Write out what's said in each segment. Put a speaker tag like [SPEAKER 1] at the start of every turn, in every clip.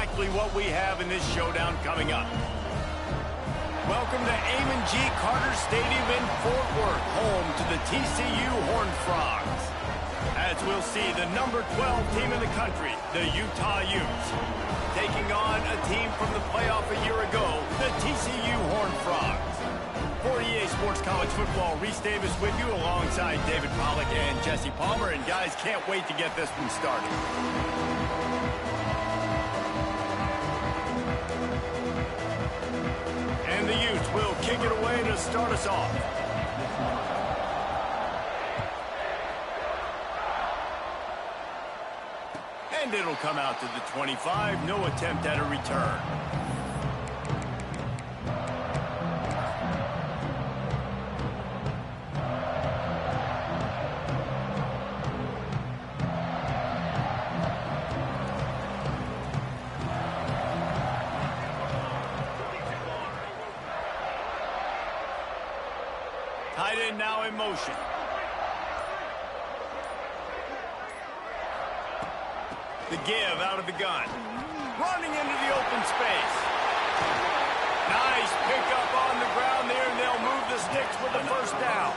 [SPEAKER 1] exactly what we have in this showdown coming up. Welcome to Amon G. Carter Stadium in Fort Worth, home to the TCU Horned Frogs. As we'll see, the number 12 team in the country, the Utah Utes, taking on a team from the playoff a year ago, the TCU Horned Frogs. For EA Sports College Football, Reese Davis with you alongside David Pollack and Jesse Palmer. And guys, can't wait to get this one started. And the Utes will kick it away to start us off. And it'll come out to the 25. No attempt at a return. Tight end now in motion. The give out of the gun. Running into the open space. Nice pickup on the ground there, and they'll move the sticks with the first down.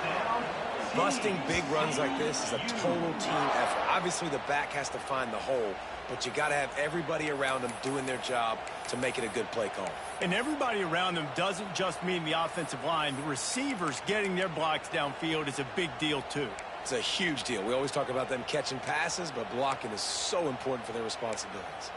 [SPEAKER 2] Busting big runs like this is a total team effort. Obviously, the back has to find the hole, but you got to have everybody around them doing their job to make it a good play call.
[SPEAKER 1] And everybody around them doesn't just mean the offensive line. The receivers getting their blocks downfield is a big deal, too.
[SPEAKER 2] It's a huge deal. We always talk about them catching passes, but blocking is so important for their responsibilities.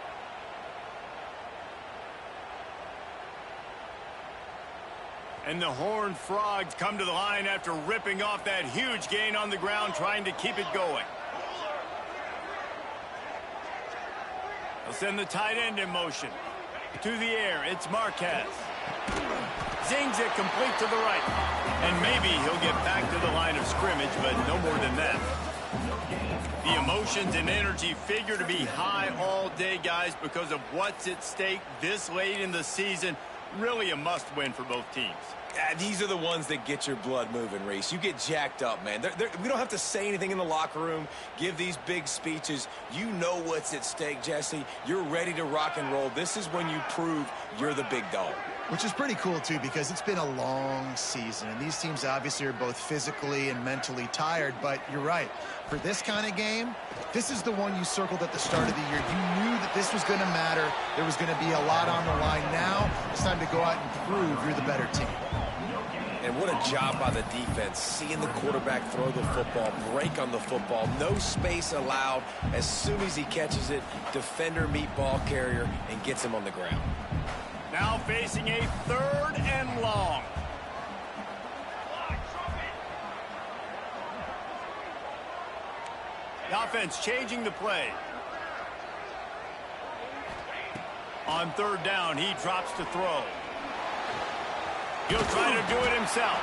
[SPEAKER 1] And the Horned Frogs come to the line after ripping off that huge gain on the ground, trying to keep it going. They'll send the tight end in motion. To the air, it's Marquez. Zings it complete to the right. And maybe he'll get back to the line of scrimmage, but no more than that. The emotions and energy figure to be high all day, guys, because of what's at stake this late in the season. Really a must-win for both teams.
[SPEAKER 2] These are the ones that get your blood moving, Reese. You get jacked up, man. We don't have to say anything in the locker room, give these big speeches. You know what's at stake, Jesse. You're ready to rock and roll. This is when you prove you're the big dog.
[SPEAKER 3] Which is pretty cool, too, because it's been a long season. And these teams obviously are both physically and mentally tired. But you're right. For this kind of game, this is the one you circled at the start of the year. You knew that this was going to matter. There was going to be a lot on the line. Now it's time to go out and prove you're the better team.
[SPEAKER 2] And what a job by the defense, seeing the quarterback throw the football, break on the football, no space allowed. As soon as he catches it, defender meet ball carrier and gets him on the ground.
[SPEAKER 1] Now facing a 3rd and long. The offense changing the play. On 3rd down, he drops to throw. He'll try to do it himself.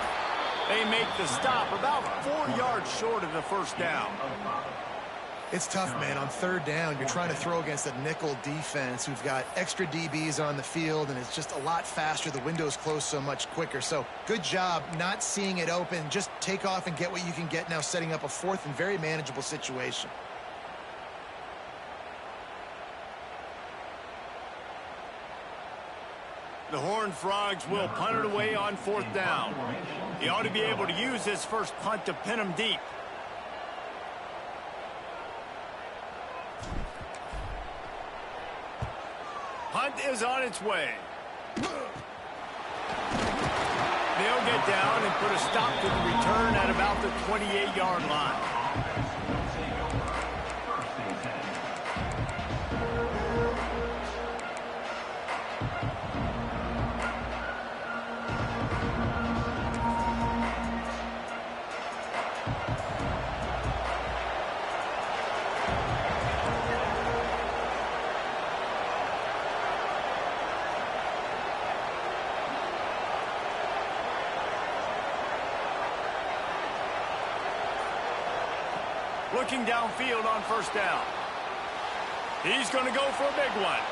[SPEAKER 1] They make the stop about 4 yards short of the first down.
[SPEAKER 3] It's tough, man. On 3rd down, you're trying to throw against a nickel defense who've got extra DBs on the field, and it's just a lot faster. The window's closed so much quicker. So good job not seeing it open. Just take off and get what you can get now, setting up a 4th and very manageable situation.
[SPEAKER 1] The Horned Frogs will punt it away on 4th down. He ought to be able to use his first punt to pin him deep. Punt is on its way. They'll get down and put a stop to the return at about the 28-yard line. Looking downfield on 1st down. He's going to go for a big one.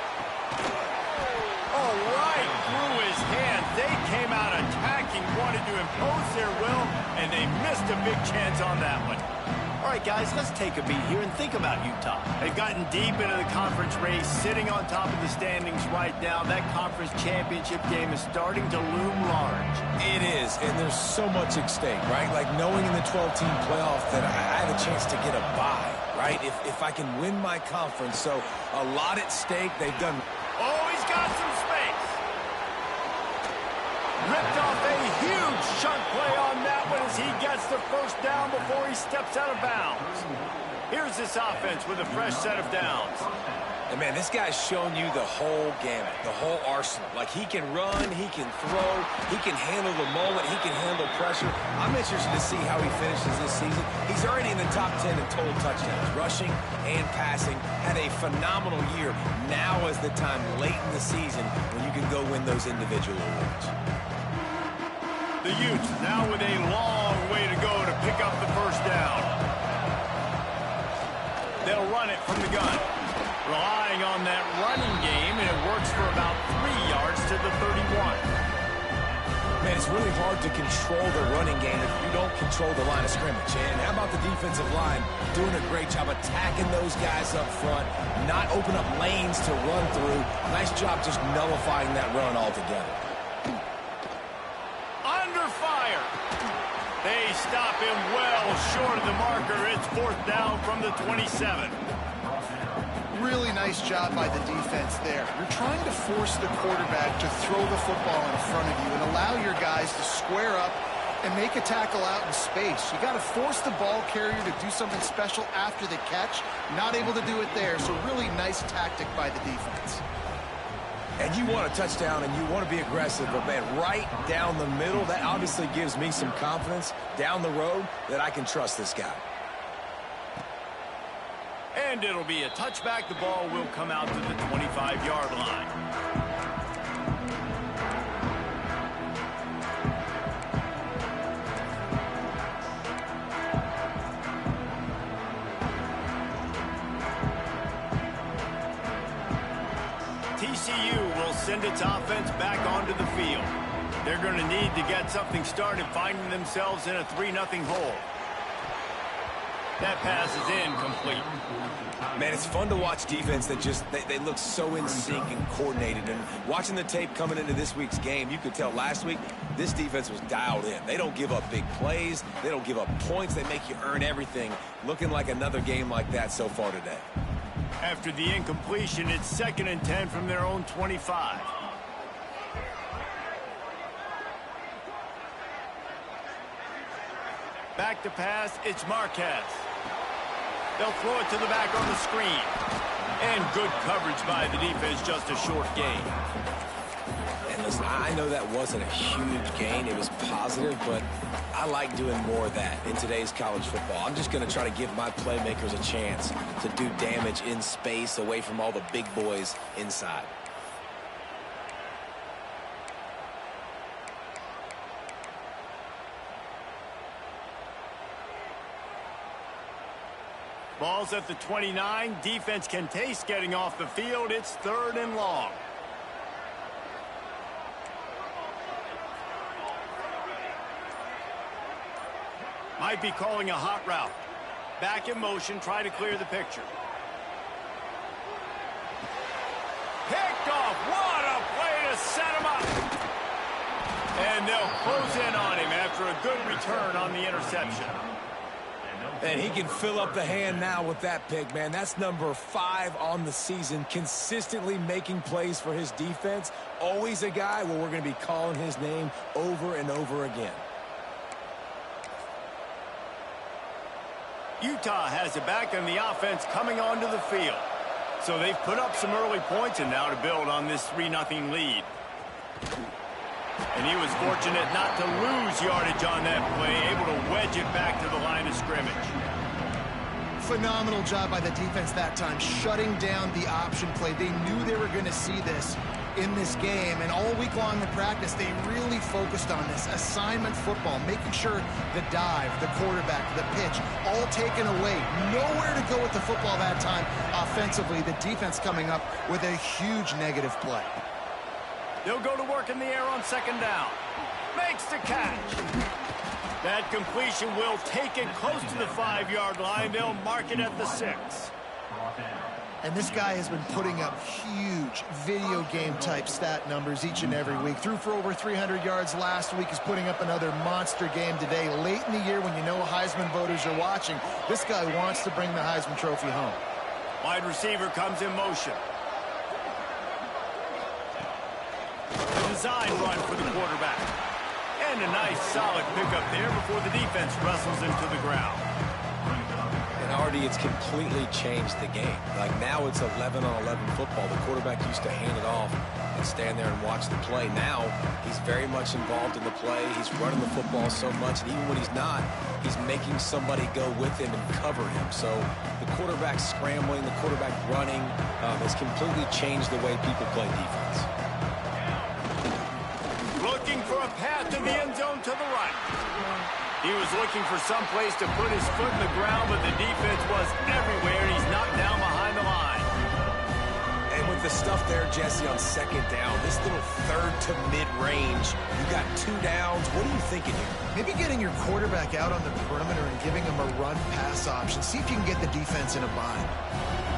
[SPEAKER 1] Oh, right through his hands. They came out attacking, wanted to impose their will, and they missed a big chance on that one. All right, guys, let's take a beat here and think about Utah. They've gotten deep into the conference race, sitting on top of the standings right now. That conference championship game is starting to loom large.
[SPEAKER 2] It is, and there's so much at stake, right? Like knowing in the 12-team playoff that I have a chance to get a bye, right? If I can win my conference, so a lot at stake. They've done...
[SPEAKER 1] Oh, he's got some space. Ripped off a huge chunk play on that one as he gets the first down before he steps out of bounds. Here's this offense with a fresh set of downs.
[SPEAKER 2] And, man, this guy's shown you the whole gamut, the whole arsenal. Like, he can run, he can throw, he can handle the moment, he can handle pressure. I'm interested to see how he finishes this season. He's already in the top 10 in total touchdowns, rushing and passing. Had a phenomenal year. Now is the time late in the season when you can go win those individual awards.
[SPEAKER 1] The Utes now with a long way to go to pick up the first down. They'll run it from the gun. Relying on that running game, and it works for about 3 yards to the 31.
[SPEAKER 2] Man, it's really hard to control the running game if you don't control the line of scrimmage. And how about the defensive line doing a great job attacking those guys up front, not open up lanes to run through. Nice job just nullifying that run altogether.
[SPEAKER 1] Under fire. They stop him well short of the marker. It's fourth down from the 27.
[SPEAKER 3] Really nice job by the defense there. You're trying to force the quarterback to throw the football in front of you and allow your guys to square up and make a tackle out in space. You got to force the ball carrier to do something special after the catch. Not able to do it there, so really nice tactic by the defense.
[SPEAKER 2] And you want a touchdown and you want to be aggressive, but, man, right down the middle, that obviously gives me some confidence down the road that I can trust this guy.
[SPEAKER 1] And it'll be a touchback. The ball will come out to the 25-yard line. TCU will send its offense back onto the field. They're going to need to get something started, finding themselves in a 3-0 hole. That pass is incomplete.
[SPEAKER 2] Man, it's fun to watch defense that just, they look so in sync and coordinated. And watching the tape coming into this week's game, you could tell last week this defense was dialed in. They don't give up big plays. They don't give up points. They make you earn everything. Looking like another game like that so far today.
[SPEAKER 1] After the incompletion, it's 2nd and 10 from their own 25. Back to pass, it's Marquez. They'll throw it to the back on the screen. And good coverage by the defense, just a short gain.
[SPEAKER 2] And listen, I know that wasn't a huge gain. It was positive, but I like doing more of that in today's college football. I'm just going to try to give my playmakers a chance to do damage in space away from all the big boys inside.
[SPEAKER 1] Ball's at the 29. Defense can taste getting off the field. It's 3rd and long. Might be calling a hot route. Back in motion, try to clear the picture. Picked off. What a play to set him up. And they'll close in on him after a good return on the interception.
[SPEAKER 2] And he can fill up the hand now with that pick, man. That's number 5 on the season, consistently making plays for his defense. Always a guy where we're going to be calling his name over and over again.
[SPEAKER 1] Utah has it back on the offense coming onto the field. So they've put up some early points and now to build on this 3-0 lead. And he was fortunate not to lose yardage on that play, able to wedge it back to the line of scrimmage.
[SPEAKER 3] Phenomenal job by the defense that time, shutting down the option play. They knew they were going to see this in this game, and all week long in practice, they really focused on this assignment football, making sure the dive, the quarterback, the pitch, all taken away. Nowhere to go with the football that time offensively. The defense coming up with a huge negative play.
[SPEAKER 1] They'll go to work in the air on 2nd down. Makes the catch. That completion will take it close to the 5-yard line. They'll mark it at the 6.
[SPEAKER 3] And this guy has been putting up huge video game type stat numbers each and every week. Threw for over 300 yards last week. He's putting up another monster game today. Late in the year when you know Heisman voters are watching, this guy wants to bring the Heisman Trophy home.
[SPEAKER 1] Wide receiver comes in motion. A design run for the quarterback. And a nice solid pickup there before the defense wrestles into the ground.
[SPEAKER 2] And Artie, it's completely changed the game. Like now it's 11-on-11 football. The quarterback used to hand it off and stand there and watch the play. Now he's very much involved in the play. He's running the football so much, and even when he's not, he's making somebody go with him and cover him. So the quarterback scrambling, the quarterback running has completely changed the way people play defense.
[SPEAKER 1] Looking for a path to the end zone to the right. He was looking for some place to put his foot in the ground, but the defense was everywhere, and he's knocked down behind the line.
[SPEAKER 2] And with the stuff there, Jesse, on second down, this little third to mid-range, you got 2 downs. What are you thinking here?
[SPEAKER 3] Maybe getting your quarterback out on the perimeter and giving him a run-pass option. See if you can get the defense in a bind.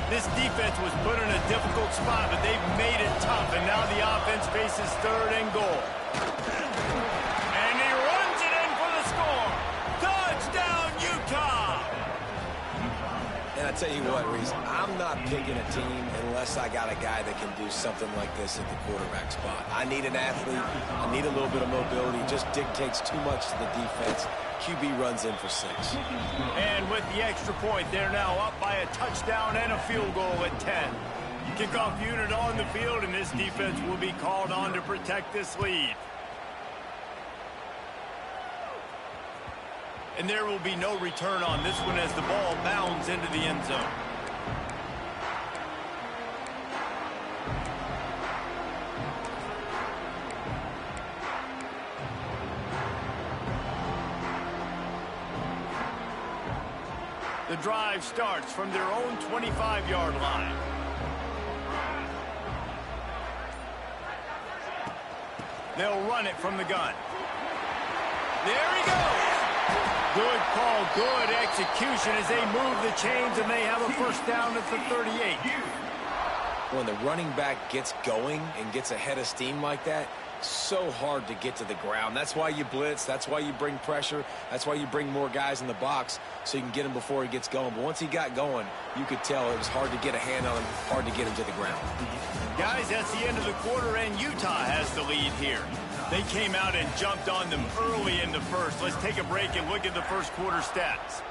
[SPEAKER 1] This defense was put in a difficult spot, but they've made it tough, and now the offense faces 3rd and goal. And he runs it in for the score. Touchdown, Utah!
[SPEAKER 2] And I tell you what, Reese, I'm not picking a team unless I got a guy that can do something like this at the quarterback spot. I need an athlete. I need a little bit of mobility. It just dictates too much to the defense. QB runs in for 6.
[SPEAKER 1] And with the extra point, they're now up by a touchdown and a field goal at 10. Kickoff unit on the field, and this defense will be called on to protect this lead. And there will be no return on this one as the ball bounds into the end zone. The drive starts from their own 25-yard line. They'll run it from the gun. There he goes. Good call, good execution as they move the chains, and they have a first down at the 38.
[SPEAKER 2] When the running back gets going and gets ahead of steam like that, so hard to get to the ground. That's why you blitz. That's why you bring pressure. That's why you bring more guys in the box so you can get him before he gets going. But once he got going, you could tell it was hard to get a hand on him, hard to get him to the ground.
[SPEAKER 1] Guys, that's the end of the quarter, and Utah has the lead here. They came out and jumped on them early in the first. Let's take a break and look at the first quarter stats.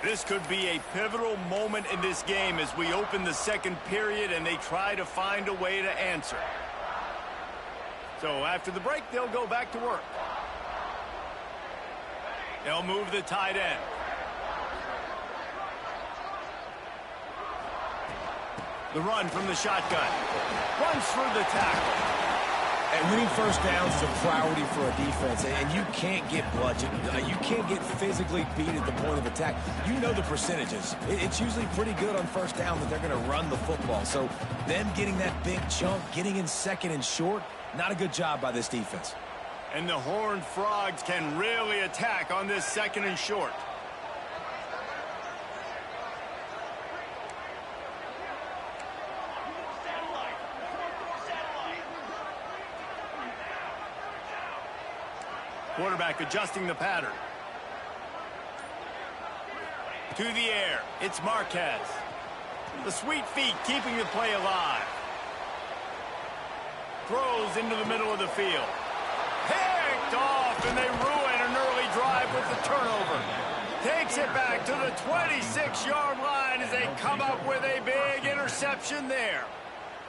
[SPEAKER 1] This could be a pivotal moment in this game as we open the second period and they try to find a way to answer. So after the break, they'll go back to work. They'll move the tight end. The run from the shotgun. Runs through the tackle.
[SPEAKER 2] And winning first downs is a priority for a defense, and you can't get bludgeoned. You can't get physically beat at the point of attack. You know the percentages. It's usually pretty good on first down that they're going to run the football. So them getting that big chunk, getting in second and short, not a good job by this defense.
[SPEAKER 1] And the Horned Frogs can really attack on this second and short. Quarterback adjusting the pattern. To the air, it's Marquez. The sweet feet keeping the play alive. Throws into the middle of the field. Picked off, and they ruin an early drive with the turnover. Takes it back to the 26-yard line as they come up with a big interception there.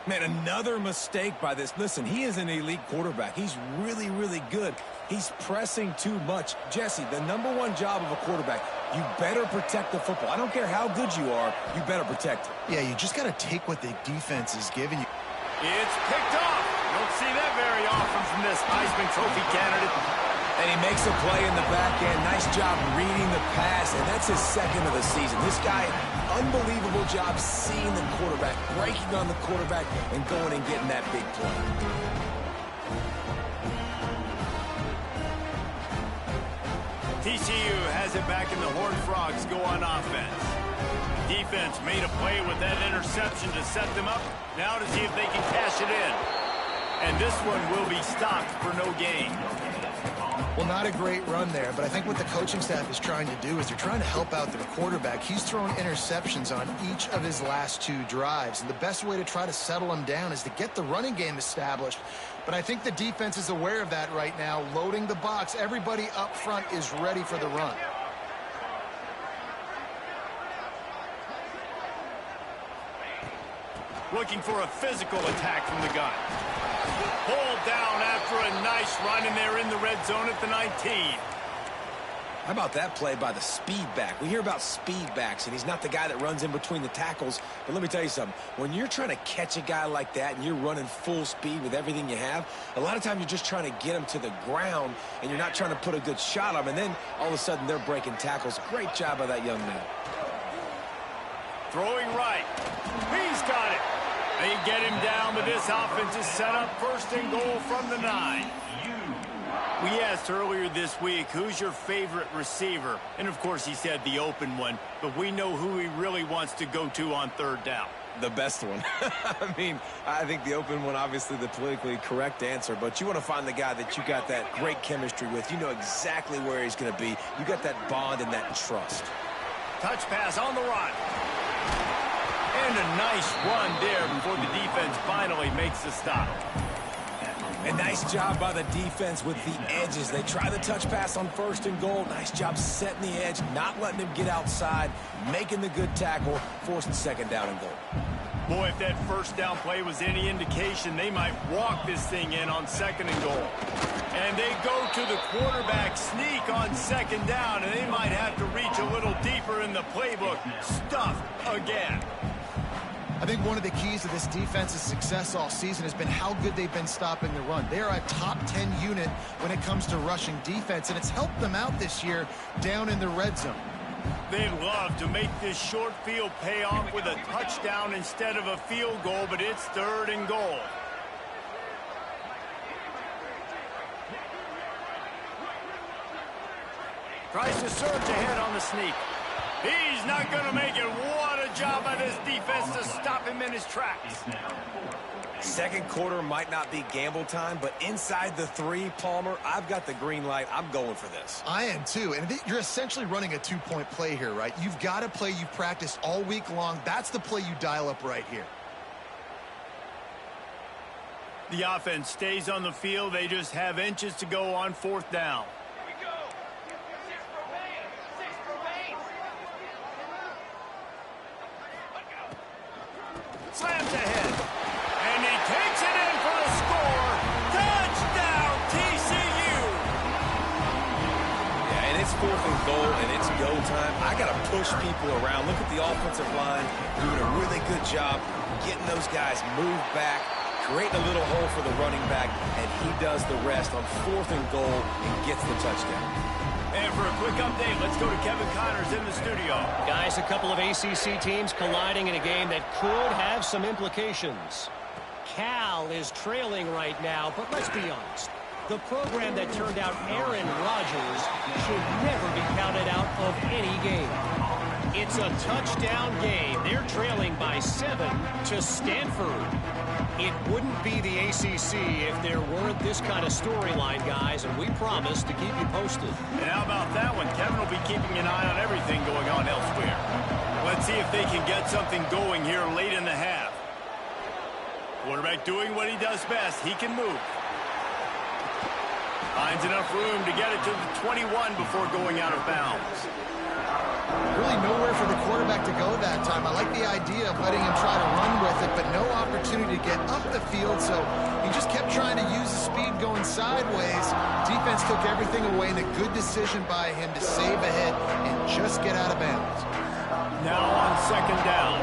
[SPEAKER 2] Man, another mistake by this. Listen, he is an elite quarterback. He's really, really good. He's pressing too much. Jesse, the #1 job of a quarterback, you better protect the football. I don't care how good you are, you better protect it.
[SPEAKER 3] Yeah, you just got to take what the defense is giving you.
[SPEAKER 1] It's picked off. Don't see that very often from this Heisman Trophy candidate.
[SPEAKER 2] And he makes a play in the back end. Nice job reading the pass, and that's his second of the season. This guy, unbelievable job seeing the quarterback, breaking on the quarterback, and going and getting that big play.
[SPEAKER 1] TCU has it back in the Horned Frogs go on offense. Defense made a play with that interception to set them up. Now to see if they can cash it in. And this one will be stopped for no gain.
[SPEAKER 3] Well, not a great run there, but I think what the coaching staff is trying to do is they're trying to help out their quarterback. He's thrown interceptions on each of his last 2 drives, and the best way to try to settle him down is to get the running game established. But I think the defense is aware of that right now, loading the box. Everybody up front is ready for the run.
[SPEAKER 1] Looking for a physical attack from the gun. Pulled down after a nice run, and they're in the red zone at the 19.
[SPEAKER 2] How about that play by the speed back? We hear about speed backs, and he's not the guy that runs in between the tackles. But let me tell you something. When you're trying to catch a guy like that and you're running full speed with everything you have, a lot of times you're just trying to get him to the ground, and you're not trying to put a good shot on him. And then all of a sudden they're breaking tackles. Great job by that young man.
[SPEAKER 1] Throwing right. He's got it. They get him down, but this offense is set up 1st and goal from the 9. We asked earlier this week, who's your favorite receiver? And, of course, he said the open one, but we know who he really wants to go to on 3rd down.
[SPEAKER 2] The best one. I mean, I think the open one, obviously the politically correct answer, but you want to find the guy that you got that great chemistry with. You know exactly where he's going to be. You got that bond and that trust.
[SPEAKER 1] Touch pass on the run. And a nice run there before the defense finally makes the stop.
[SPEAKER 2] A nice job by the defense with the edges. They try the touch pass on 1st and goal. Nice job setting the edge, not letting him get outside, making the good tackle, forcing 2nd down and goal.
[SPEAKER 1] Boy, if that 1st down play was any indication, they might walk this thing in on 2nd and goal. And they go to the quarterback sneak on 2nd down, and they might have to reach a little deeper in the playbook. Stuffed again.
[SPEAKER 3] I think one of the keys to this defense's success all season has been how good they've been stopping the run. They are a top 10 unit when it comes to rushing defense, and it's helped them out this year down in the red zone.
[SPEAKER 1] They'd love to make this short field pay off with a touchdown instead of a field goal, but it's 3rd and goal. Tries to surge ahead on the sneak. He's not going to make it. What a job by this defense to stop him in his tracks.
[SPEAKER 2] 2nd quarter might not be gamble time, but inside the 3, Palmer, I've got the green light. I'm going for this.
[SPEAKER 3] I am too, and you're essentially running a 2-point play here, right? You've got a play you've practiced all week long. That's the play you dial up right here.
[SPEAKER 1] The offense stays on the field. They just have inches to go on 4th down. Slams ahead. And he takes it in for the score. Touchdown, TCU.
[SPEAKER 2] Yeah, and it's 4th and goal, and it's go time. I got to push people around. Look at the offensive line doing a really good job getting those guys moved back, creating a little hole for the running back, and he does the rest on 4th and goal and gets the touchdown.
[SPEAKER 1] And for a quick update, let's go to Kevin Connors in the studio.
[SPEAKER 4] Guys, a couple of ACC teams colliding in a game that could have some implications. Cal is trailing right now, but let's be honest. The program that turned out Aaron Rodgers should never be counted out of any game. It's a touchdown game. They're trailing by 7 to Stanford. It wouldn't be the ACC if there weren't this kind of storyline, guys, and we promise to keep you posted.
[SPEAKER 1] And how about that one? Kevin will be keeping an eye on everything going on elsewhere. Let's see if they can get something going here late in the half. Quarterback doing what he does best. He can move. Finds enough room to get it to the 21 before going out of bounds.
[SPEAKER 3] Really nowhere for the quarterback to go that time. I like the idea of letting him try to run with it, but no opportunity to get up the field, so he just kept trying to use the speed going sideways. Defense took everything away, and a good decision by him to save a hit and just get out of bounds.
[SPEAKER 1] Now on 2nd down.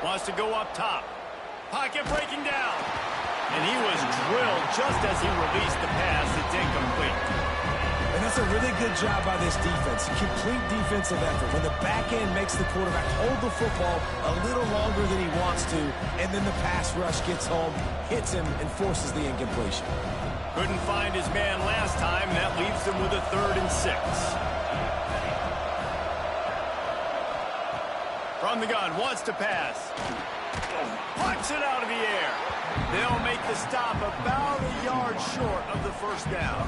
[SPEAKER 1] Wants to go up top. Pocket breaking down. And he was drilled just as he released the pass. It's incomplete.
[SPEAKER 2] And that's a really good job by this defense. Complete defensive effort. When the back end makes the quarterback hold the football a little longer than he wants to, and then the pass rush gets home, hits him, and forces the incompletion.
[SPEAKER 1] Couldn't find his man last time, and that leaves him with a 3rd and 6. From the gun, wants to pass. Punts it out of the air. They'll make the stop about a yard short of the 1st down.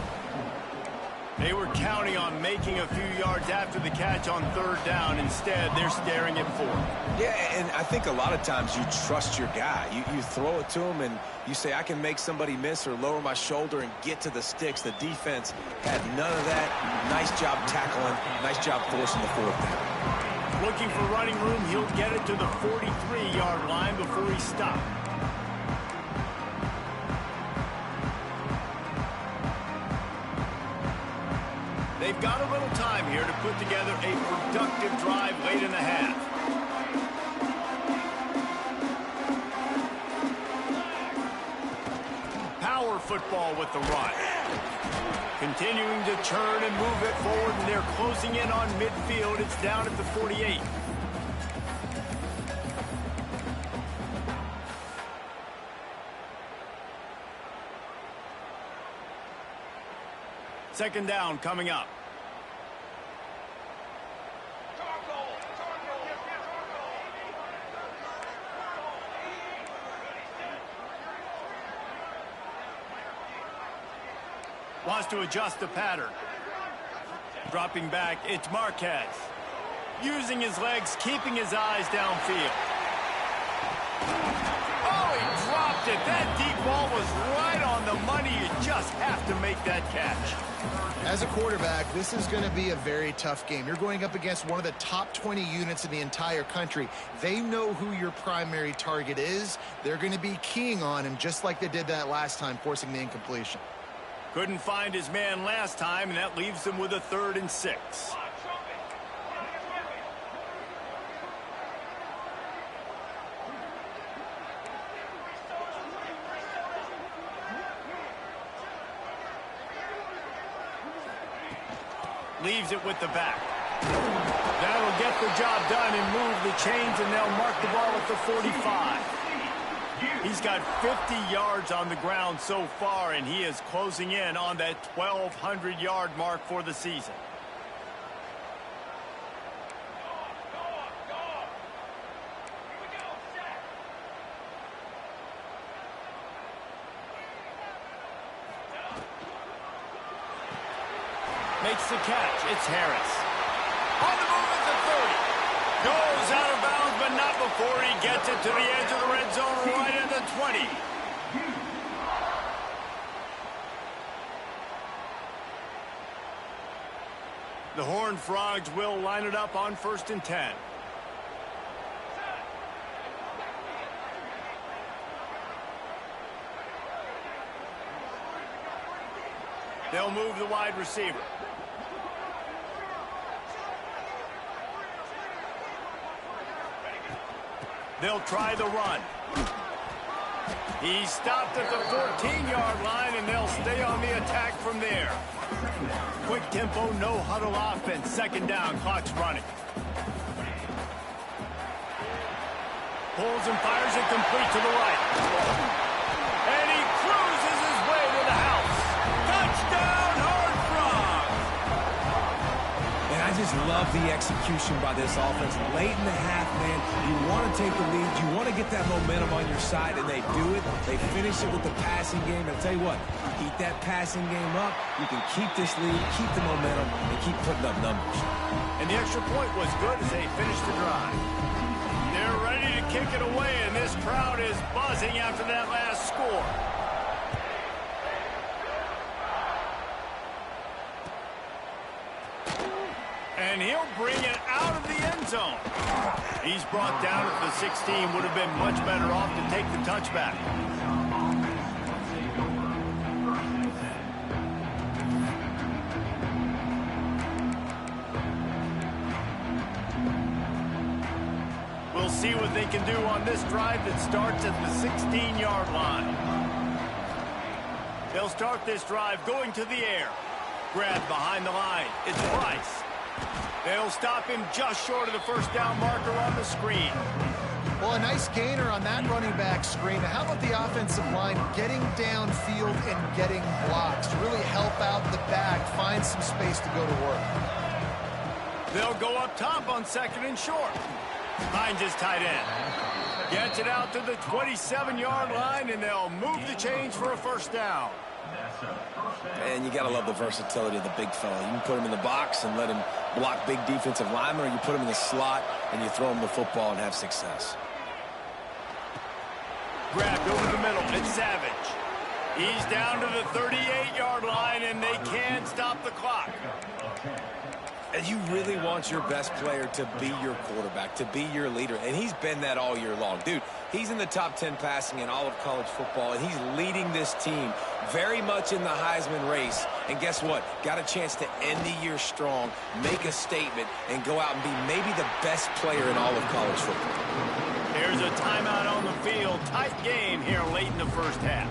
[SPEAKER 1] They were counting on making a few yards after the catch on 3rd down. Instead, they're staring at 4th.
[SPEAKER 2] Yeah, and I think a lot of times you trust your guy. You throw it to him, and you say, I can make somebody miss or lower my shoulder and get to the sticks. The defense had none of that. Nice job tackling. Nice job forcing the 4th down.
[SPEAKER 1] Looking for running room, he'll get it to the 43-yard line before he stopped. They've got a little time here to put together a productive drive late in the half. Power football with the run. Continuing to churn and move it forward, and they're closing in on midfield. It's down at the 48. Second down coming up. Wants to adjust the pattern. Dropping back, it's Marquez. Using his legs, keeping his eyes downfield. Oh, he dropped it. That deep ball was right on the money. You just have to make that catch.
[SPEAKER 3] As a quarterback, this is going to be a very tough game. You're going up against one of the top 20 units in the entire country. They know who your primary target is. They're going to be keying on him just like they did that last time, forcing the incompletion.
[SPEAKER 1] Couldn't find his man last time, and that leaves him with a 3rd and 6. Leaves it with the back. That'll get the job done and move the chains, and they'll mark the ball at the 45. He's got 50 yards on the ground so far, and he is closing in on that 1,200-yard mark for the season. Makes the catch. It's Harris. On the move at the 30. Goes out of bounds, but not before he gets it to the edge of the red zone right at the 20. The Horned Frogs will line it up on 1st and 10. They'll move the wide receiver. They'll try the run. He stopped at the 14-yard line, and they'll stay on the attack from there. Quick tempo, no huddle offense. 2nd down, clock's running. Pulls and fires it complete to the right. And he cruises his way to the house. Touchdown, Horned Frogs!
[SPEAKER 2] And I just love the execution by this offense. Late in the half, man, you want to take the lead. You want to get that momentum on your side, and they do it. They finish it with the passing game. And I'll tell you what, keep that passing game up. You can keep this lead, keep the momentum, and keep putting up numbers.
[SPEAKER 1] And the extra point was good as they finished the drive. They're ready to kick it away, and this crowd is buzzing after that last score. And he'll bring it out of the end zone. He's brought down at the 16. Would have been much better off to take the touchback. We'll see what they can do on this drive that starts at the 16-yard line. They'll start this drive going to the air. Grabbed behind the line. It's Price. They'll stop him just short of the first down marker on the screen.
[SPEAKER 3] Well, a nice gainer on that running back screen. How about the offensive line getting downfield and getting blocks to really help out the back, find some space to go to work?
[SPEAKER 1] They'll go up top on second and short. Hines is tight end. Gets it out to the 27-yard line, and they'll move the chains for a first down.
[SPEAKER 2] And you got to love the versatility of the big fella. You can put him in the box and let him block big defensive linemen, or you put him in the slot and you throw him the football and have success.
[SPEAKER 1] Grabbed over the middle. It's Savage. He's down to the 38-yard line, and they can't stop the clock.
[SPEAKER 2] And you really want your best player to be your quarterback, to be your leader. And he's been that all year long. Dude, he's in the top 10 passing in all of college football, and he's leading this team very much in the Heisman race. And guess what? Got a chance to end the year strong, make a statement, and go out and be maybe the best player in all of college football.
[SPEAKER 1] There's a timeout on the field. Tight game here late in the first half.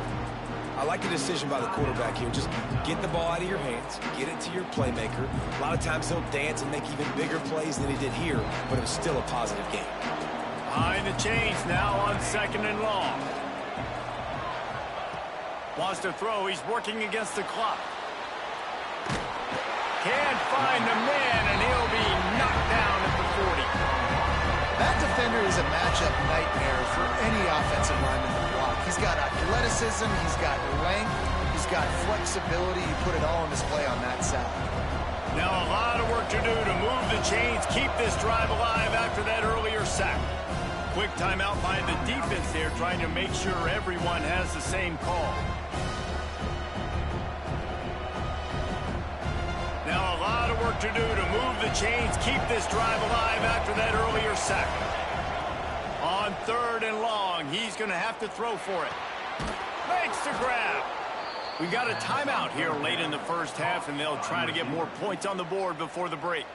[SPEAKER 2] I like the decision by the quarterback here. Just get the ball out of your hands, get it to your playmaker. A lot of times he'll dance and make even bigger plays than he did here, but it was still a positive game.
[SPEAKER 1] Behind the chains now on second and long. Wants to throw. He's working against the clock. Can't find the man, and he'll be knocked down at the 40.
[SPEAKER 3] That defender is a matchup nightmare for any offensive lineman to block. He's got athleticism, he's got length, he's got flexibility. You put it all on display on that side.
[SPEAKER 1] Now a lot of work to do to move the chains, keep this drive alive after that earlier sack. Quick timeout by the defense there, trying to make sure everyone has the same call. Now a lot of work to do to move the chains, keep this drive alive after that earlier sack. On third and long, he's going to have to throw for it. Makes the grab. We got a timeout here late in the first half, and they'll try to get more points on the board before the break.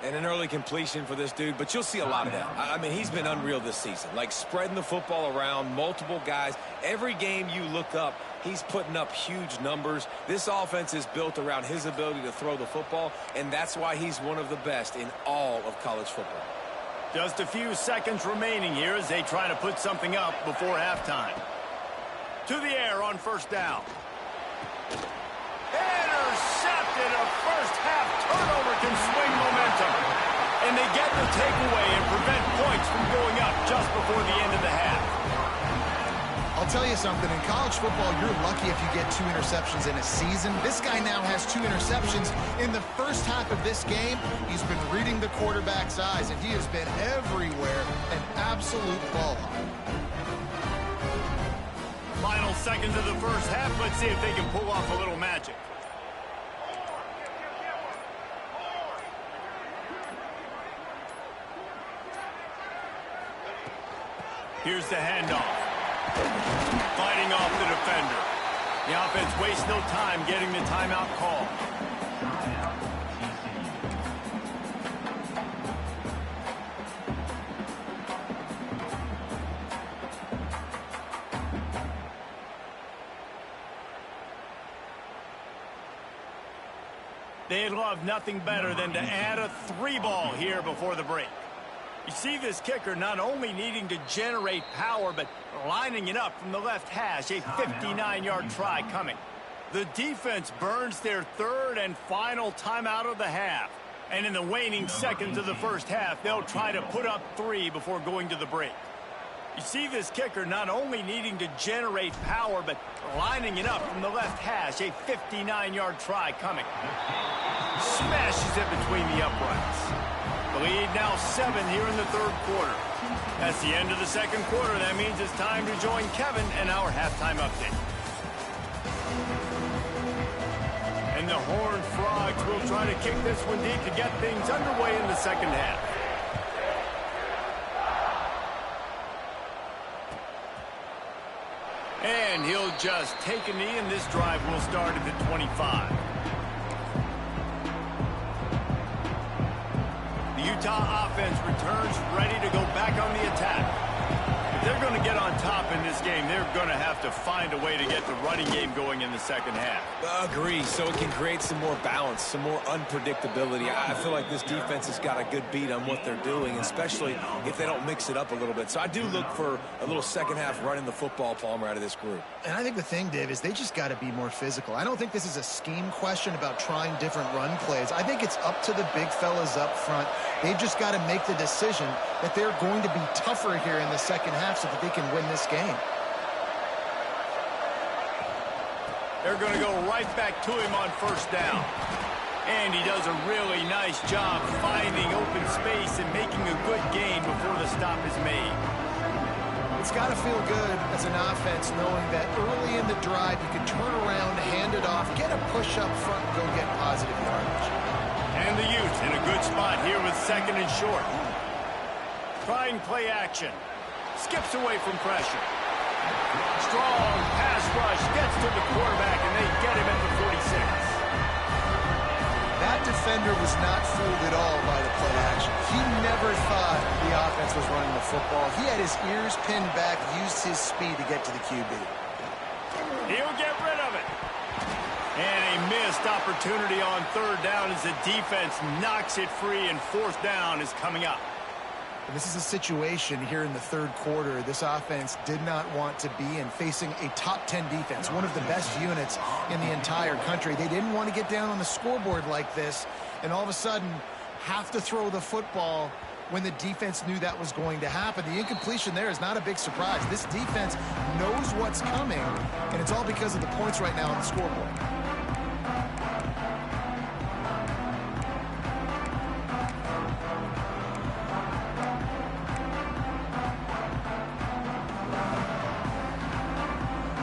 [SPEAKER 2] And an early completion for this dude, but you'll see a lot of that. I mean, he's been unreal this season, like spreading the football around, multiple guys. Every game you look up, he's putting up huge numbers. This offense is built around his ability to throw the football, and that's why he's one of the best in all of college football.
[SPEAKER 1] Just a few seconds remaining here as they try to put something up before halftime. To the air on first down. Intercepted. A first-half turnover can swing momentum. And they get the takeaway and prevent points from going up just before the end of the half.
[SPEAKER 3] I'll tell you something. In college football, you're lucky if you get 2 interceptions in a season. This guy now has 2 interceptions. In the first half of this game, he's been reading the quarterback's eyes, and he has been everywhere, an absolute ball hawk.
[SPEAKER 1] Final seconds of the first half. Let's see if they can pull off a little magic. Here's the handoff. Fighting off the defender. The offense wastes no time getting the timeout call. They'd love nothing better than to add a 3-ball here before the break. You see this kicker not only needing to generate power, but lining it up from the left hash, a 59-yard try coming. The defense burns their third and final timeout of the half. And in the waning seconds of the first half, they'll try to put up 3 before going to the break. You see this kicker not only needing to generate power, but lining it up from the left hash, a 59-yard try coming. Smashes it between the uprights. The lead now 7 here in the third quarter. That's the end of the second quarter. That means it's time to join Kevin and our halftime update. And the Horned Frogs will try to kick this one deep to get things underway in the second half. And he'll just take a knee, and this drive will start at the 25. The Utah offense returns ready to go back on the attack. The If they're going to get on top in this game, they're going to have to find a way to get the running game going in the second half.
[SPEAKER 2] Agree, so it can create some more balance, some more unpredictability. I feel like this defense has got a good beat on what they're doing, especially if they don't mix it up a little bit. So I do look for a little second half running the football, Palmer, out of this group.
[SPEAKER 3] And I think the thing, Dave, is they just got to be more physical. I don't think this is a scheme question about trying different run plays. I think it's up to the big fellas up front. They've just got to make the decision that they're going to be tougher here in the second half so that they can win this game.
[SPEAKER 1] They're going to go right back to him on first down. And he does a really nice job finding open space and making a good gain before the stop is made.
[SPEAKER 3] It's got to feel good as an offense knowing that early in the drive you can turn around, hand it off, get a push up front, and go get positive yardage.
[SPEAKER 1] And the Utes in a good spot here with second and short. Trying play action. Skips away from pressure. Strong pass rush. Gets to the quarterback, and they get him at the 46.
[SPEAKER 3] That defender was not fooled at all by the play action. He never thought the offense was running the football. He had his ears pinned back, used his speed to get to the QB.
[SPEAKER 1] He'll get rid of it. And a missed opportunity on third down as the defense knocks it free, and fourth down is coming up.
[SPEAKER 3] This is a situation here in the third quarter this offense did not want to be in, facing a top 10 defense, one of the best units in the entire country. They didn't want to get down on the scoreboard like this and all of a sudden have to throw the football when the defense knew that was going to happen. The incompletion there is not a big surprise. This defense knows what's coming, and it's all because of the points right now on the scoreboard.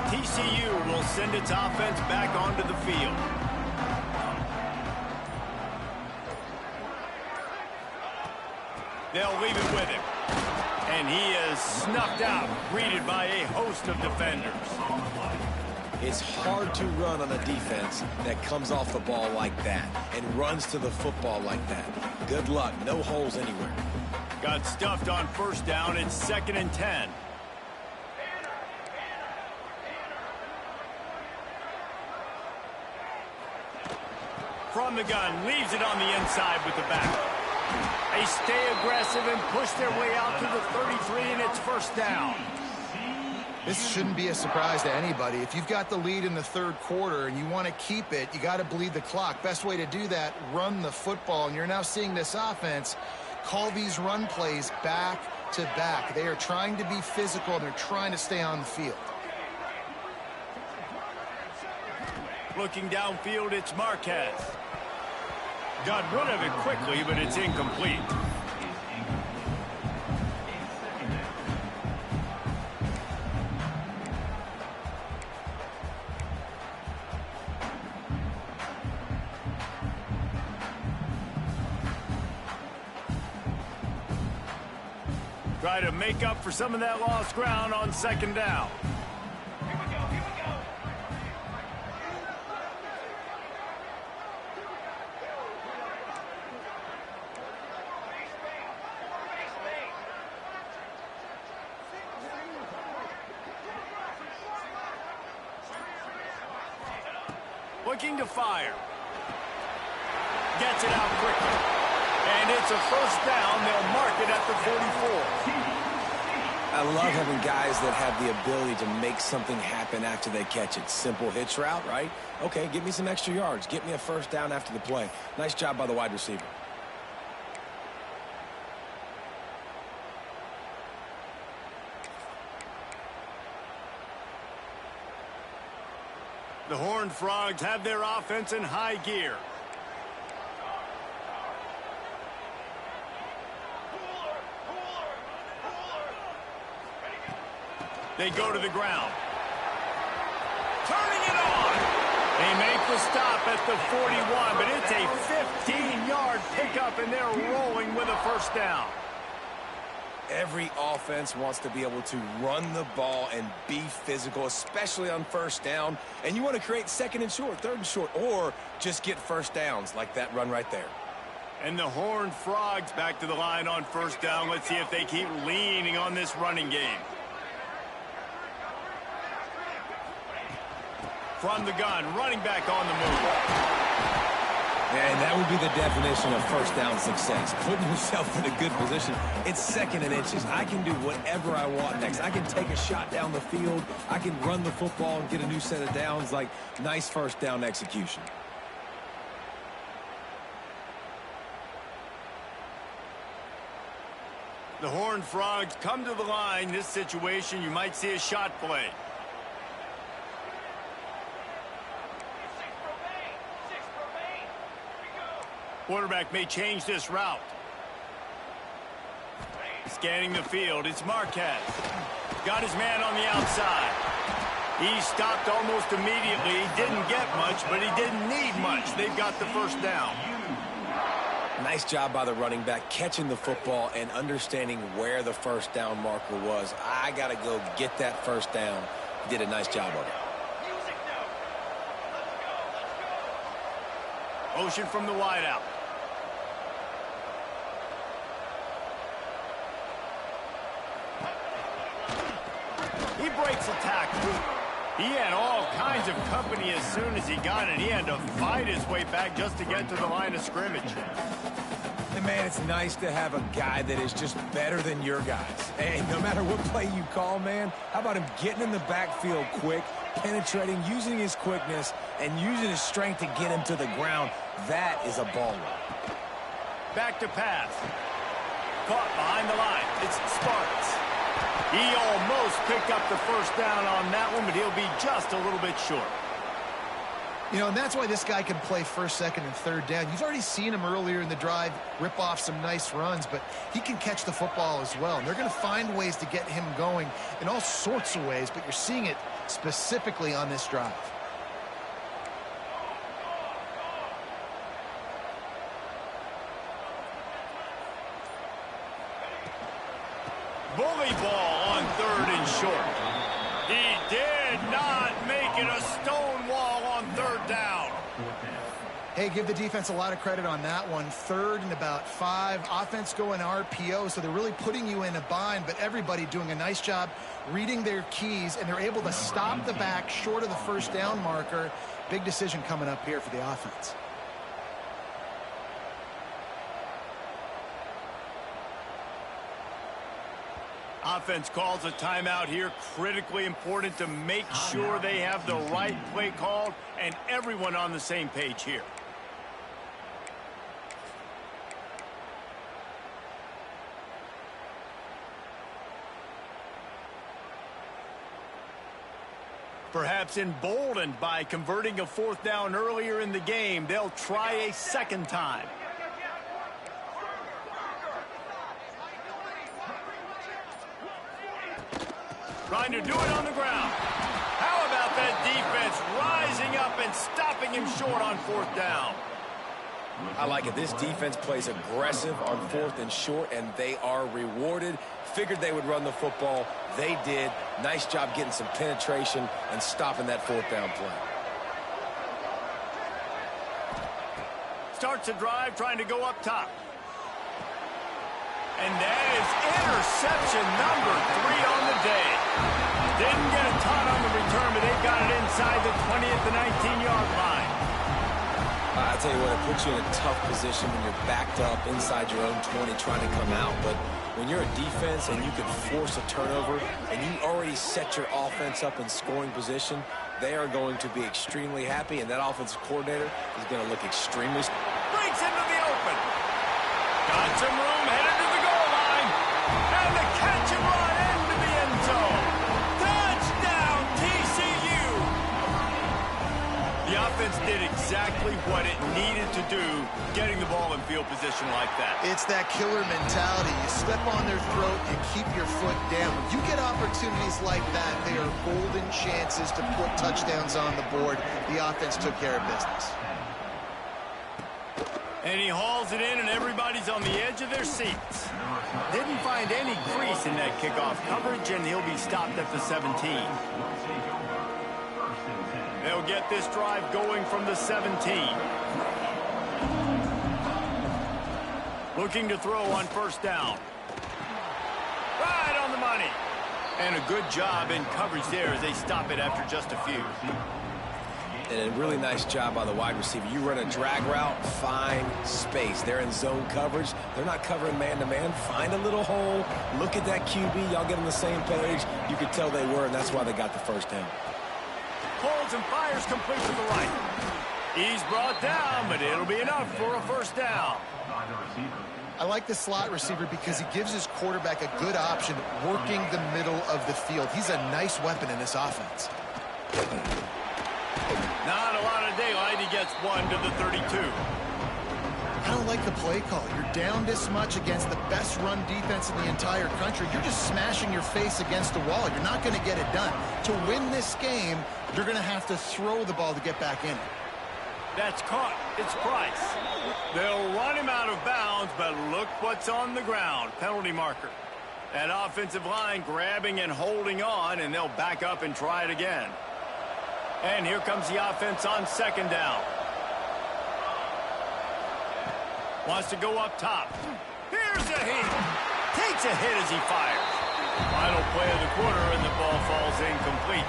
[SPEAKER 1] TCU will send its offense back onto the field. They'll leave it with him. And he is snuffed out, greeted by a host of defenders.
[SPEAKER 2] It's hard to run on a defense that comes off the ball like that and runs to the football like that. Good luck. No holes anywhere.
[SPEAKER 1] Got stuffed on first down. It's 2nd and 10. From the gun, leaves it on the inside with the back. They stay aggressive and push their way out to the 33, and it's first down.
[SPEAKER 3] This shouldn't be a surprise to anybody. If you've got the lead in the third quarter and you want to keep it, you got to bleed the clock. Best way to do that, run the football. And you're now seeing this offense call these run plays back to back. They are trying to be physical, and they're trying to stay on the field.
[SPEAKER 1] Looking downfield, it's Marquez. Got rid of it quickly, but it's incomplete. Try to make up for some of that lost ground on second down. Looking to fire. Gets it out quickly. And it's a first down. They'll mark it at the 44.
[SPEAKER 2] I love having guys that have the ability to make something happen after they catch it. Simple hitch route, right? Okay, give me some extra yards. Get me a first down after the play. Nice job by the wide receiver.
[SPEAKER 1] The Horned Frogs have their offense in high gear. They go to the ground. Turning it on. They make the stop at the 41, but it's a 15-yard pickup, and they're rolling with a first down.
[SPEAKER 2] Every offense wants to be able to run the ball and be physical, especially on first down. And you want to create second and short, third and short, or just get first downs like that run right there.
[SPEAKER 1] And the Horned Frogs back to the line on first down. Let's see if they keep leaning on this running game. From the gun, running back on the move.
[SPEAKER 2] And that would be the definition of first down success. Putting yourself in a good position. It's second and inches. I can do whatever I want next. I can take a shot down the field. I can run the football and get a new set of downs. Like, nice first down execution.
[SPEAKER 1] The Horned Frogs come to the line. This situation, you might see a shot play. Quarterback may change this route. Scanning the field, it's Marquez. Got his man on the outside. He stopped almost immediately. He didn't get much, but he didn't need much. They've got the first down.
[SPEAKER 2] Nice job by the running back catching the football and understanding where the first down marker was. I got to go get that first down. He did a nice job of it.
[SPEAKER 1] Motion from the wideout. He breaks a tackle. He had all kinds of company as soon as he got it. He had to fight his way back just to get to the line of scrimmage.
[SPEAKER 2] And man, it's nice to have a guy that is just better than your guys. Hey, no matter what play you call, man, how about him getting in the backfield quick, penetrating, using his quickness, and using his strength to get him to the ground? That is a baller.
[SPEAKER 1] Back to pass. Caught behind the line. It's Sparks. He almost picked up the first down on that one, but he'll be just a little bit short.
[SPEAKER 3] You know, and that's why this guy can play first, second, and third down. You've already seen him earlier in the drive rip off some nice runs, but he can catch the football as well. And they're going to find ways to get him going in all sorts of ways, but you're seeing it specifically on this drive.
[SPEAKER 1] Bully ball on third and short. He did not make it a stone wall on third down.
[SPEAKER 3] Hey, give the defense a lot of credit on that one. Third and about 5. Offense going RPO, so they're really putting you in a bind, but everybody doing a nice job reading their keys, and they're able to stop the back short of the first down marker. Big decision coming up here for the offense.
[SPEAKER 1] Offense calls a timeout here. Critically important to make sure they have the right play called and everyone on the same page here. Perhaps emboldened by converting a fourth down earlier in the game, they'll try a second time. Trying to do it on the ground. How about that defense rising up and stopping him short on fourth down?
[SPEAKER 2] I like it. This defense plays aggressive on fourth and short, and they are rewarded. Figured they would run the football. They did. Nice job getting some penetration and stopping that fourth down play.
[SPEAKER 1] Starts a drive trying to go up top. And that is interception number 3 on the day. Didn't get a ton on the return, but they got it inside the 20 at the 19-yard line.
[SPEAKER 2] I tell you what, it puts you in a tough position when you're backed up inside your own 20 trying to come out. But when you're a defense and you can force a turnover and you already set your offense up in scoring position, they are going to be extremely happy, and that offensive coordinator is going to look extremely...
[SPEAKER 1] Breaks into the open. Got some room, headed to the goal line. And the catch and run into the end zone. Touchdown, TCU. The offense did exactly what it needed to do, getting the ball in field position like that.
[SPEAKER 3] It's that killer mentality. You step on their throat, you keep your foot down. When you get opportunities like that, they are golden chances to put touchdowns on the board. The offense took care of business.
[SPEAKER 1] And he hauls it in, and everybody's on the edge of their seats. Didn't find any crease in that kickoff coverage, and he'll be stopped at the 17. They'll get this drive going from the 17. Looking to throw on first down. Right on the money. And a good job in coverage there as they stop it after just a few.
[SPEAKER 2] And a really nice job by the wide receiver. You run a drag route, find space. They're in zone coverage. They're not covering man-to-man. Find a little hole. Look at that QB. Y'all get on the same page. You could tell they were, and that's why they got the first down.
[SPEAKER 1] Holds and fires complete to the right. He's brought down, but it'll be enough for a first down.
[SPEAKER 3] I like the slot receiver because he gives his quarterback a good option working the middle of the field. He's a nice weapon in this offense.
[SPEAKER 1] Not a lot of daylight. He gets one to the 32.
[SPEAKER 3] I don't like the play call. You're down this much against the best run defense in the entire country. You're just smashing your face against the wall. You're not going to get it done. To win this game, you're going to have to throw the ball to get back in it.
[SPEAKER 1] That's caught. It's Price. They'll run him out of bounds, but look what's on the ground. Penalty marker. That offensive line grabbing and holding on, and they'll back up and try it again. And here comes the offense on second down. Wants to go up top. Here's a hit. Takes a hit as he fires. Final play of the quarter, and the ball falls incomplete.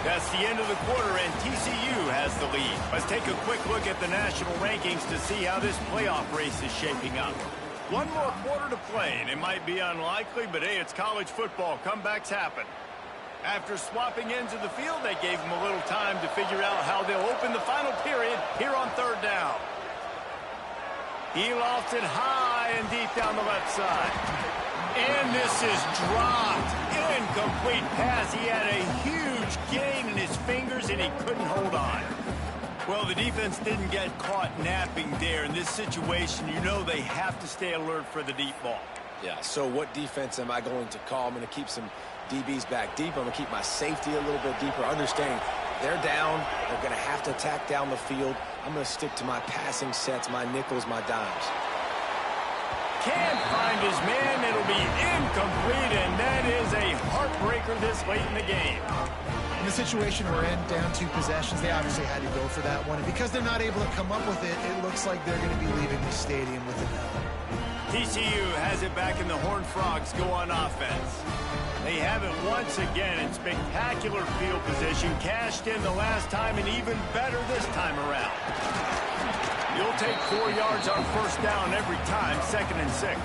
[SPEAKER 1] That's the end of the quarter, and TCU has the lead. Let's take a quick look at the national rankings to see how this playoff race is shaping up. One more quarter to play, and it might be unlikely, but hey, it's college football. Comebacks happen. After swapping ends of the field, they gave them a little time to figure out how they'll open the final period here on third down. He lofts it high and deep down the left side. And this is dropped. Incomplete pass. He had a huge gain in his fingers, and he couldn't hold on. Well, the defense didn't get caught napping there. In this situation, you know they have to stay alert for the deep ball.
[SPEAKER 2] Yeah, so what defense am I going to call? I'm going to keep some DBs back deep. I'm going to keep my safety a little bit deeper, understanding they're down. They're going to have to attack down the field. I'm going to stick to my passing sets, my nickels, my dimes.
[SPEAKER 1] Can't find his man. It'll be incomplete, and that is a heartbreaker this late in the game.
[SPEAKER 3] In the situation we're in, down 2 possessions, they obviously had to go for that one. And because they're not able to come up with it, it looks like they're going to be leaving the stadium with an L.
[SPEAKER 1] TCU has it back, and the Horned Frogs go on offense. They have it once again in spectacular field position, cashed in the last time, and even better this time around. You'll take 4 yards on first down every time, 2nd and 6.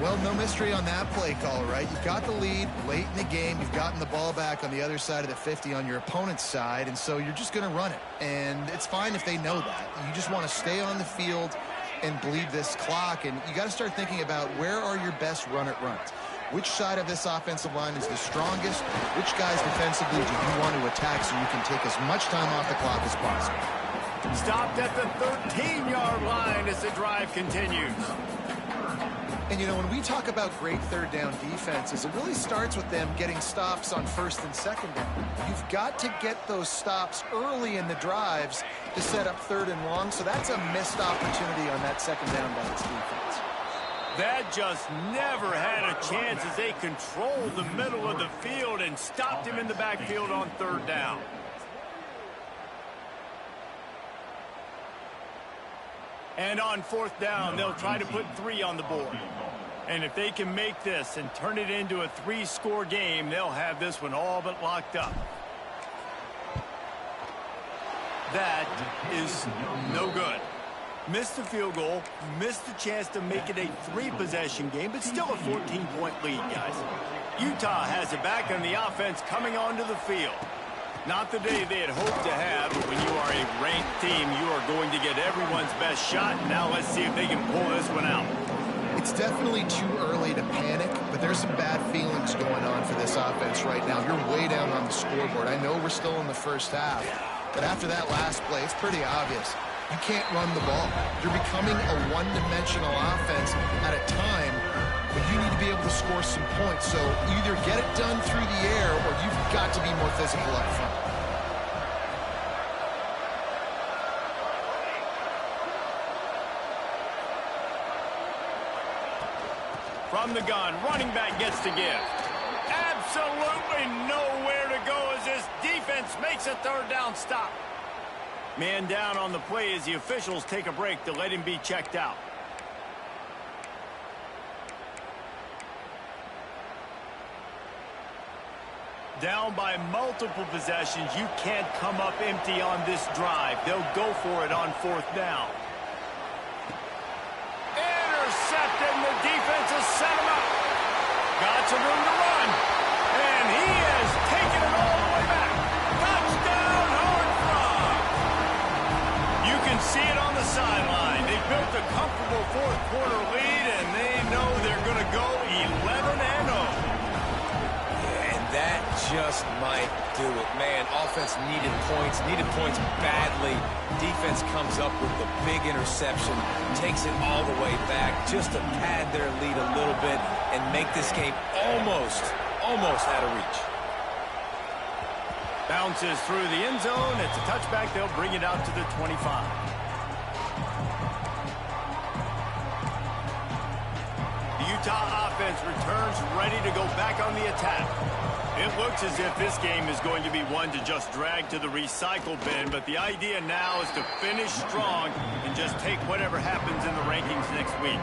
[SPEAKER 3] Well, no mystery on that play call, right? You've got the lead late in the game. You've gotten the ball back on the other side of the 50 on your opponent's side, and so you're just going to run it. And it's fine if they know that. You just want to stay on the field and bleed this clock, and you got to start thinking about where are your best run-it-runs. Which side of this offensive line is the strongest? Which guys defensively do you want to attack so you can take as much time off the clock as possible?
[SPEAKER 1] Stopped at the 13-yard line as the drive continues.
[SPEAKER 3] And, you know, when we talk about great third down defenses, it really starts with them getting stops on first and second down. You've got to get those stops early in the drives to set up third and long, so that's a missed opportunity on that second down by this defense.
[SPEAKER 1] That just never had a chance as they controlled the middle of the field and stopped him in the backfield on third down. And on fourth down, they'll try to put 3 on the board. And if they can make this and turn it into a 3-score game, they'll have this one all but locked up. That is no good. Missed the field goal, missed the chance to make it a 3-possession game, but still a 14-point lead, guys. Utah has it back on the offense coming onto the field. Not the day they had hoped to have, but when you are a ranked team, you are going to get everyone's best shot. Now let's see if they can pull this one out.
[SPEAKER 3] It's definitely too early to panic, but there's some bad feelings going on for this offense right now. You're way down on the scoreboard. I know we're still in the first half, but after that last play, it's pretty obvious. You can't run the ball. You're becoming a one-dimensional offense at a time when you need to be able to score some points. So either get it done through the air or you've got to be more physical up front.
[SPEAKER 1] From the gun, running back gets to give. Absolutely nowhere to go as this defense makes a third down stop. Man down on the play as the officials take a break to let him be checked out. Down by multiple possessions, you can't come up empty on this drive. They'll go for it on 4th down. Intercepted, and the defense has set him up. Got some room to run. And he has taken it all the way back. Touchdown, Horned Frogs. You can see it on the sideline. They built a comfortable 4th quarter lead, and they know they're going to go 11-0.
[SPEAKER 2] That just might do it. Man, offense needed points badly. Defense comes up with the big interception, takes it all the way back just to pad their lead a little bit and make this game almost out of reach.
[SPEAKER 1] Bounces through the end zone. It's a touchback. They'll bring it out to the 25. The Utah offense returns ready to go back on the attack. It looks as if this game is going to be one to just drag to the recycle bin, but the idea now is to finish strong and just take whatever happens in the rankings next week.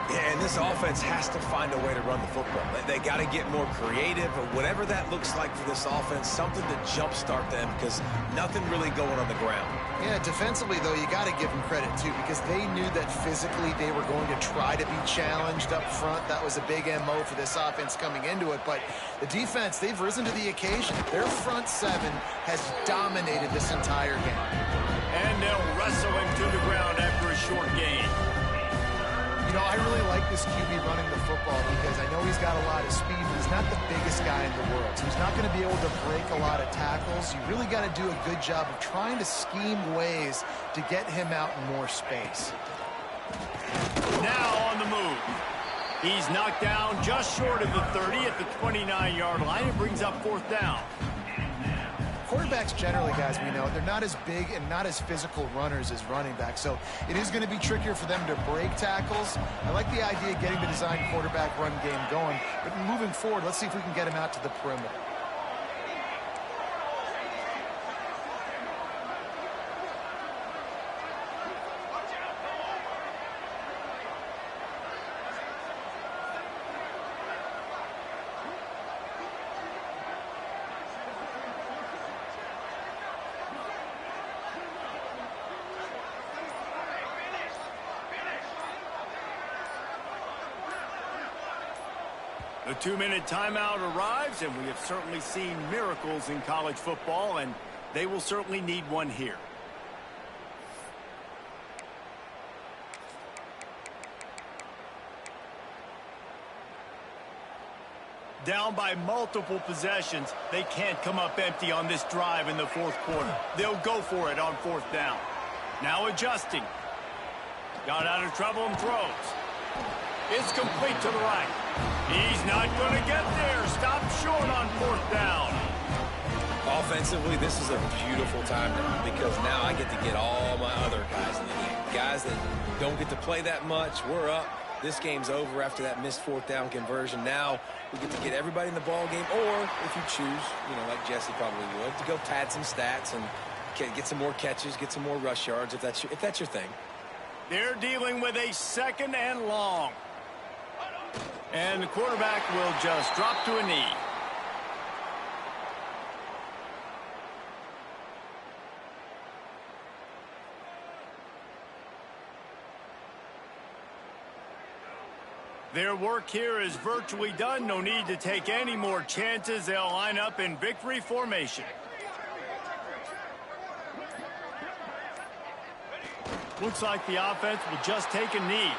[SPEAKER 2] Yeah, and this offense has to find a way to run the football. They got to get more creative, or whatever that looks like for this offense, something to jumpstart them, because nothing really going on the ground.
[SPEAKER 3] Yeah, defensively, though, you got to give them credit, too, because they knew that physically they were going to try to be challenged up front. That was a big MO for this offense coming into it. But the defense, they've risen to the occasion. Their front seven has dominated this entire game.
[SPEAKER 1] And they'll wrestle him to the ground after a short gain.
[SPEAKER 3] You know, I really like this QB running the football because I know he's got a lot of speed, but he's not the biggest guy in the world. So he's not going to be able to break a lot of tackles. You really got to do a good job of trying to scheme ways to get him out in more space.
[SPEAKER 1] Now on the move. He's knocked down just short of the 30 at the 29-yard line. It brings up 4th down.
[SPEAKER 3] Quarterbacks generally, guys, we know, they're not as big and not as physical runners as running backs, so it is going to be trickier for them to break tackles. I like the idea of getting the design quarterback run game going, but moving forward, let's see if we can get him out to the perimeter.
[SPEAKER 1] The 2-minute timeout arrives, and we have certainly seen miracles in college football, and they will certainly need one here. Down by multiple possessions, they can't come up empty on this drive in the 4th quarter. They'll go for it on 4th down. Now adjusting. Got out of trouble and throws. It's complete to the right. He's not going to get there. Stop short on 4th down.
[SPEAKER 2] Offensively, this is a beautiful time because now I get to get all my other guys in the game. Guys that don't get to play that much. We're up. This game's over after that missed 4th down conversion. Now we get to get everybody in the ball game, or if you choose, you know, like Jesse probably would, to go pad some stats and get some more catches, get some more rush yards if that's your thing.
[SPEAKER 1] They're dealing with a 2nd and long. And the quarterback will just drop to a knee. Their work here is virtually done. No need to take any more chances. They'll line up in victory formation. Looks like the offense will just take a knee.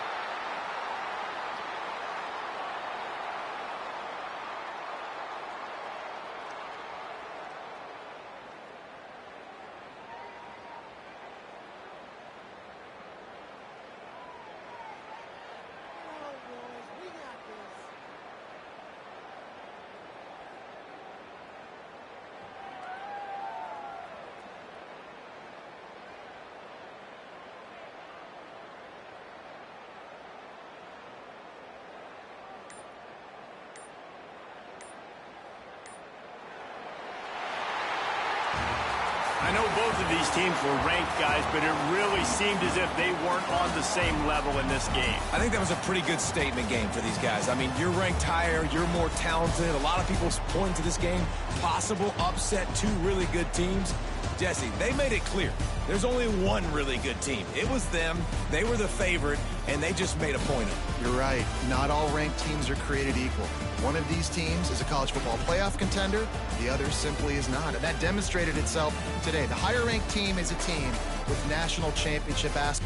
[SPEAKER 1] know both of these teams were ranked, guys, but it really seemed as if they weren't on the same level in this game.
[SPEAKER 2] I think that was a pretty good statement game for these guys. I mean, you're ranked higher, you're more talented. A lot of people point to this game, possible upset, two really good teams. Jesse, they made it clear. There's only one really good team. It was them. They were the favorite, and they just made a point of it.
[SPEAKER 3] You're right. Not all ranked teams are created equal. One of these teams is a college football playoff contender. The other simply is not. And that demonstrated itself today. The higher ranked team is a team with national championship aspirations.